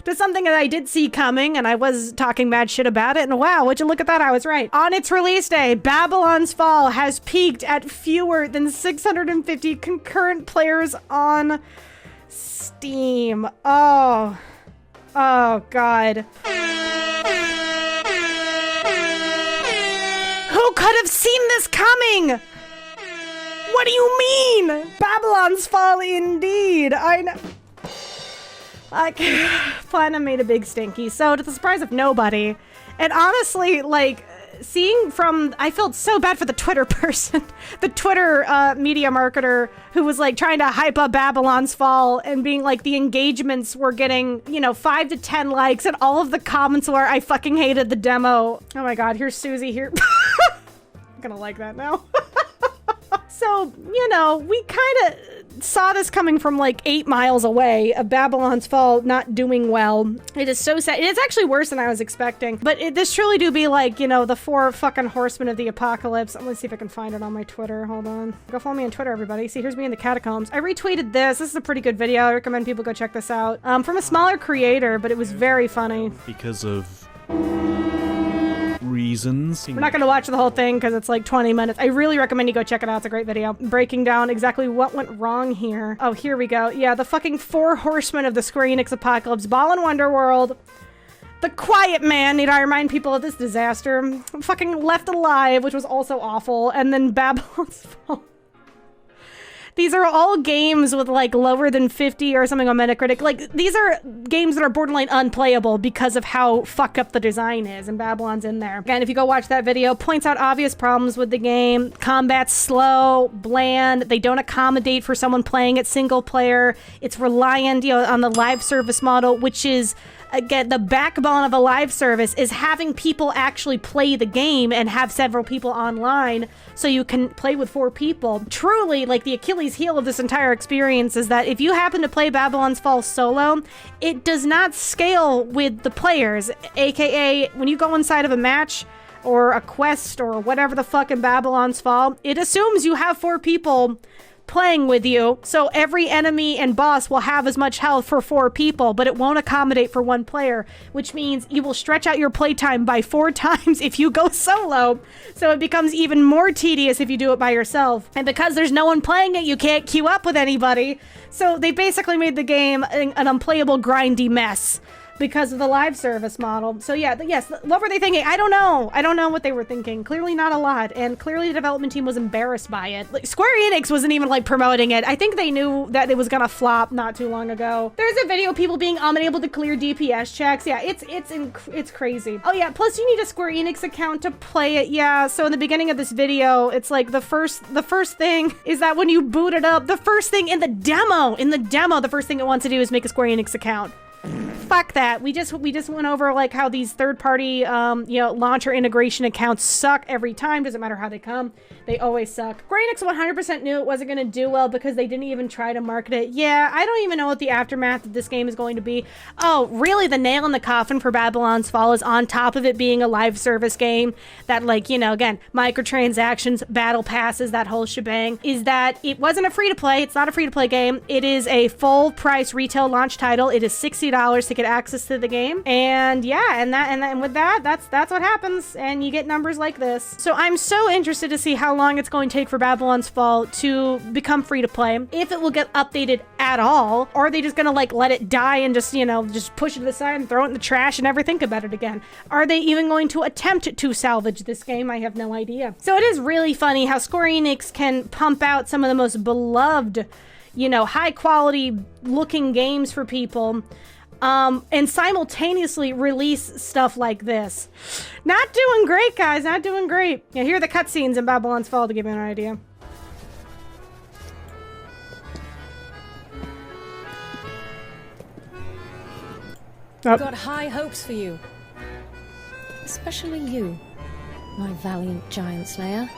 to something that I did see coming, and I was talking mad shit about it, and wow, would you look at that, I was right. On its release day, Babylon's Fall has peaked at fewer than 650 concurrent players on Steam. Oh God. Who could have seen this coming? What do you mean? Babylon's Fall indeed. I know. Platinum made a big stinky, so to the surprise of nobody. And honestly, like, seeing from, I felt so bad for the Twitter person, the Twitter media marketer who was like trying to hype up Babylon's Fall and being like the engagements were getting, you know, 5 to 10 likes and all of the comments were, I fucking hated the demo. Oh my God, here's Susie here. I'm gonna like that now. So, you know, we kind of saw this coming from like 8 miles away of Babylon's Fall not doing well. It is so sad. It's actually worse than I was expecting. But this truly do be like, you know, the 4 fucking horsemen of the apocalypse. I'm gonna see if I can find it on my Twitter. Hold on. Go follow me on Twitter, everybody. See, here's me in the catacombs. I retweeted this. This is a pretty good video. I recommend people go check this out. From a smaller creator, but it was very funny. Because of reasons. We're not going to watch the whole thing because it's like 20 minutes. I really recommend you go check it out. It's a great video. Breaking down exactly what went wrong here. Oh, here we go. Yeah, the fucking 4 horsemen of the Square Enix apocalypse. Ball and Wonderworld. The Quiet Man, need I remind people of this disaster. Fucking Left Alive, which was also awful. And then Babylon's Fall. These are all games with like lower than 50 or something on Metacritic. Like, these are games that are borderline unplayable because of how fucked up the design is, and Babylon's in there. Again, if you go watch that video, points out obvious problems with the game. Combat's slow, bland, they don't accommodate for someone playing it single player. It's reliant, you know, on the live service model, which is, again, the backbone of a live service is having people actually play the game and have several people online so you can play with 4 people. Truly, like, the Achilles heel of this entire experience is that if you happen to play Babylon's Fall solo, it does not scale with the players, aka when you go inside of a match or a quest or whatever the fuck in Babylon's Fall, it assumes you have 4 people playing with you, so every enemy and boss will have as much health for 4 people, but it won't accommodate for 1 player, which means you will stretch out your playtime by 4 times if you go solo, so it becomes even more tedious if you do it by yourself. And because there's no one playing it, you can't queue up with anybody, so they basically made the game an unplayable, grindy mess because of the live service model. So yeah, yes, what were they thinking? I don't know. I don't know what they were thinking. Clearly not a lot, and clearly the development team was embarrassed by it. Like, Square Enix wasn't even like promoting it. I think they knew that it was gonna flop not too long ago. There's a video of people being unable to clear DPS checks. Yeah, it's crazy. Oh yeah, plus you need a Square Enix account to play it. Yeah, so in the beginning of this video, it's like the first thing is that when you boot it up, the first thing in the demo, the first thing it wants to do is make a Square Enix account. Fuck that. We just went over like how these third-party, you know, launcher integration accounts suck every time. Doesn't matter how they come. They always suck. Square Enix 100% knew it wasn't going to do well because they didn't even try to market it. Yeah, I don't even know what the aftermath of this game is going to be. Oh, really? The nail in the coffin for Babylon's Fall is on top of it being a live service game that, like, you know, again, microtransactions, battle passes, that whole shebang, is that it wasn't a free-to-play. It's not a free-to-play game. It is a full-price retail launch title. It is $60 to get access to the game, and yeah, and with that, that's what happens, and you get numbers like this. So I'm so interested to see how long it's going to take for Babylon's Fall to become free to play, if it will get updated at all, or are they just gonna like let it die and just, you know, just push it to the side and throw it in the trash and never think about it again? Are they even going to attempt to salvage this game? I have no idea. So it is really funny how Square Enix can pump out some of the most beloved, you know, high quality looking games for people, and simultaneously release stuff like this. Not doing great, guys, not doing great. Yeah, here are the cutscenes in Babylon's Fall to give you an idea. I've got high hopes for you. Especially you, my valiant giant slayer.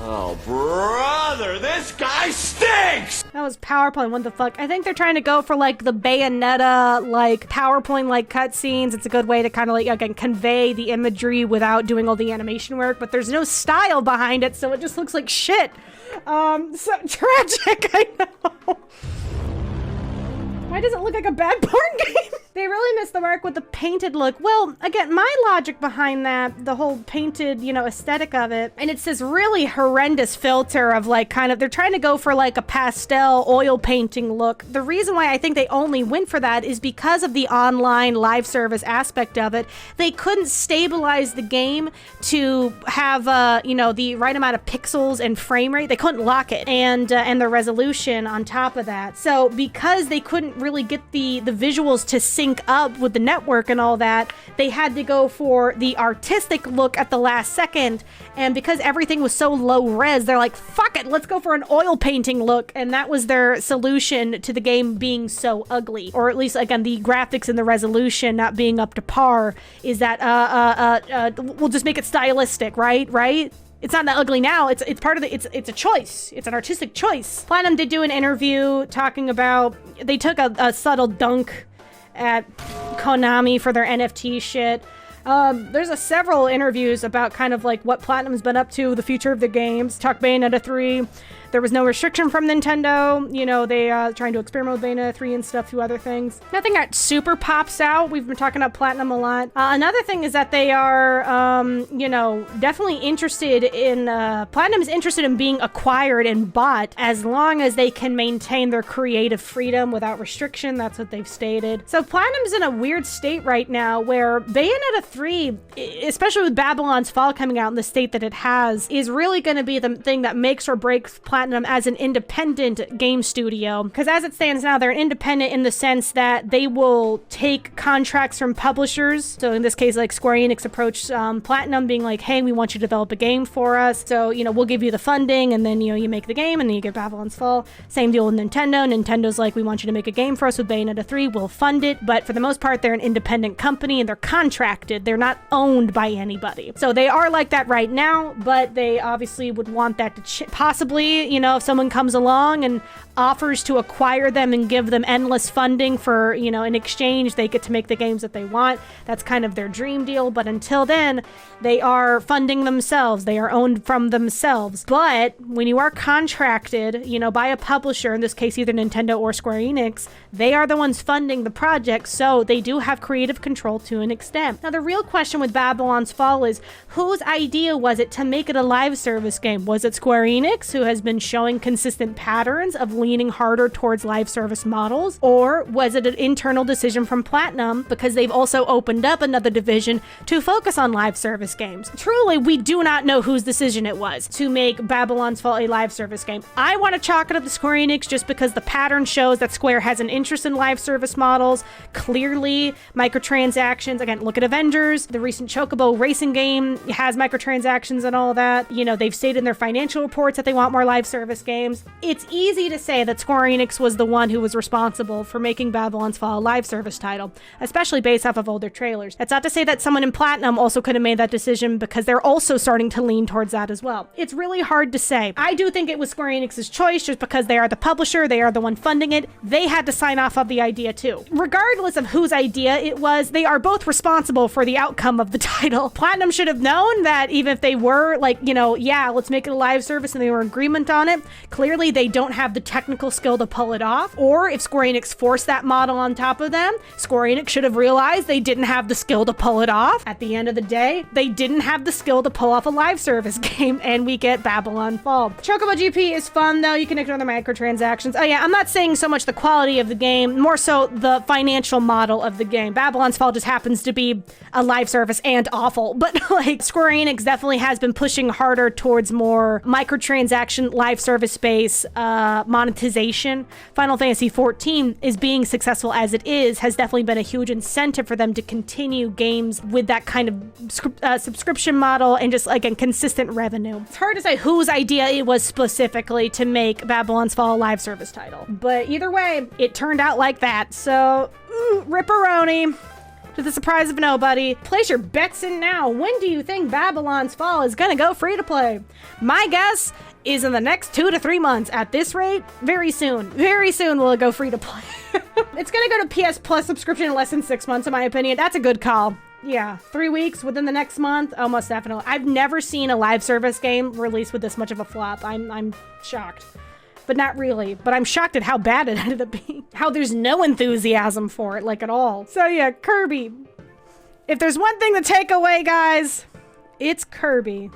Oh, brother, this guy stinks! That was PowerPoint, what the fuck? I think they're trying to go for like the Bayonetta, like PowerPoint like cutscenes. It's a good way to kind of like, again, convey the imagery without doing all the animation work, but there's no style behind it, so it just looks like shit. So tragic, I know. Why does it look like a bad porn game? They really missed the mark with the painted look. Well, again, my logic behind that, the whole painted, you know, aesthetic of it, and it's this really horrendous filter of like kind of, they're trying to go for like a pastel oil painting look. The reason why I think they only went for that is because of the online live service aspect of it. They couldn't stabilize the game to have, you know, the right amount of pixels and frame rate. They couldn't lock it, and the resolution on top of that. So because they couldn't really get the visuals to sync up with the network and all that, they had to go for the artistic look at the last second. And because everything was so low res, they're like, fuck it, let's go for an oil painting look. And that was their solution to the game being so ugly. Or at least, again, the graphics and the resolution not being up to par, is that we'll just make it stylistic, right? It's not that ugly now. It's part of the, it's a choice. It's an artistic choice. Platinum did do an interview talking about, they took a subtle dunk at Konami for their NFT shit. There's several interviews about kind of like what Platinum's been up to, the future of the games. Talk Bayonetta 3. There was no restriction from Nintendo. You know, they trying to experiment with Bayonetta 3 and stuff, few other things. Nothing that super pops out. We've been talking about Platinum a lot. Another thing is that they are, you know, definitely interested in, Platinum is interested in being acquired and bought as long as they can maintain their creative freedom without restriction. That's what they've stated. So Platinum's in a weird state right now where Bayonetta 3, especially with Babylon's Fall coming out in the state that it has, is really going to be the thing that makes or breaks Platinum as an independent game studio. Because as it stands now, they're independent in the sense that they will take contracts from publishers. So in this case, like Square Enix approached Platinum being like, hey, we want you to develop a game for us. So, you know, we'll give you the funding, and then, you know, you make the game, and then you get Babylon's Fall. Same deal with Nintendo. Nintendo's like, we want you to make a game for us with Bayonetta 3. We'll fund it. But for the most part, they're an independent company, and they're contracted. They're not owned by anybody. So they are like that right now, but they obviously would want that to possibly, you know, if someone comes along and offers to acquire them and give them endless funding for, you know, in exchange, they get to make the games that they want. That's kind of their dream deal. But until then, they are funding themselves. They are owned from themselves. But when you are contracted, you know, by a publisher, in this case, either Nintendo or Square Enix, they are the ones funding the project. So they do have creative control to an extent. Now, the real question with Babylon's Fall is, whose idea was it to make it a live service game? Was it Square Enix, who has been showing consistent patterns of leaning harder towards live service models? Or was it an internal decision from Platinum because they've also opened up another division to focus on live service games? Truly, we do not know whose decision it was to make Babylon's Fall a live service game. I want to chalk it up to Square Enix just because the pattern shows that Square has an interest in live service models. Clearly, microtransactions. Again, look at Avengers. The recent Chocobo racing game has microtransactions and all that. You know, they've stated in their financial reports that they want more live service games. It's easy to say that Square Enix was the one who was responsible for making Babylon's Fall a live service title, especially based off of older trailers. That's not to say that someone in Platinum also could have made that decision, because they're also starting to lean towards that as well. It's really hard to say. I do think it was Square Enix's choice just because they are the publisher, they are the one funding it. They had to sign off of the idea too. Regardless of whose idea it was, they are both responsible for the outcome of the title. Platinum should have known that even if they were like, you know, yeah, let's make it a live service and they were in agreement on it, clearly they don't have the technical skill to pull it off. Or if Square Enix forced that model on top of them, Square Enix should have realized they didn't have the skill to pull it off. At the end of the day, they didn't have the skill to pull off a live service game, and we get Babylon Fall. Chocobo GP is fun though. You can ignore the microtransactions. Oh yeah, I'm not saying so much the quality of the game, more so the financial model of the game. Babylon's Fall just happens to be a live service and awful, but like Square Enix definitely has been pushing harder towards more microtransaction live service space monetization. Final Fantasy XIV is being successful as it is, has definitely been a huge incentive for them to continue games with that kind of subscription model and just, again, consistent revenue. It's hard to say whose idea it was specifically to make Babylon's Fall a live service title, but either way, it turned out like that. So, ripperoni. To the surprise of nobody, place your bets in now. When do you think Babylon's Fall is gonna go free to play? My guess is in the next 2 to 3 months. At this rate, very soon. Very soon will it go free to play. It's gonna go to PS Plus subscription in less than 6 months, in my opinion. That's a good call. Yeah, 3 weeks within the next month. Almost definitely. I've never seen a live service game released with this much of a flop. I'm shocked. But not really. But I'm shocked at how bad it ended up being. How there's no enthusiasm for it, like at all. So yeah, Kirby. If there's one thing to take away, guys, it's Kirby.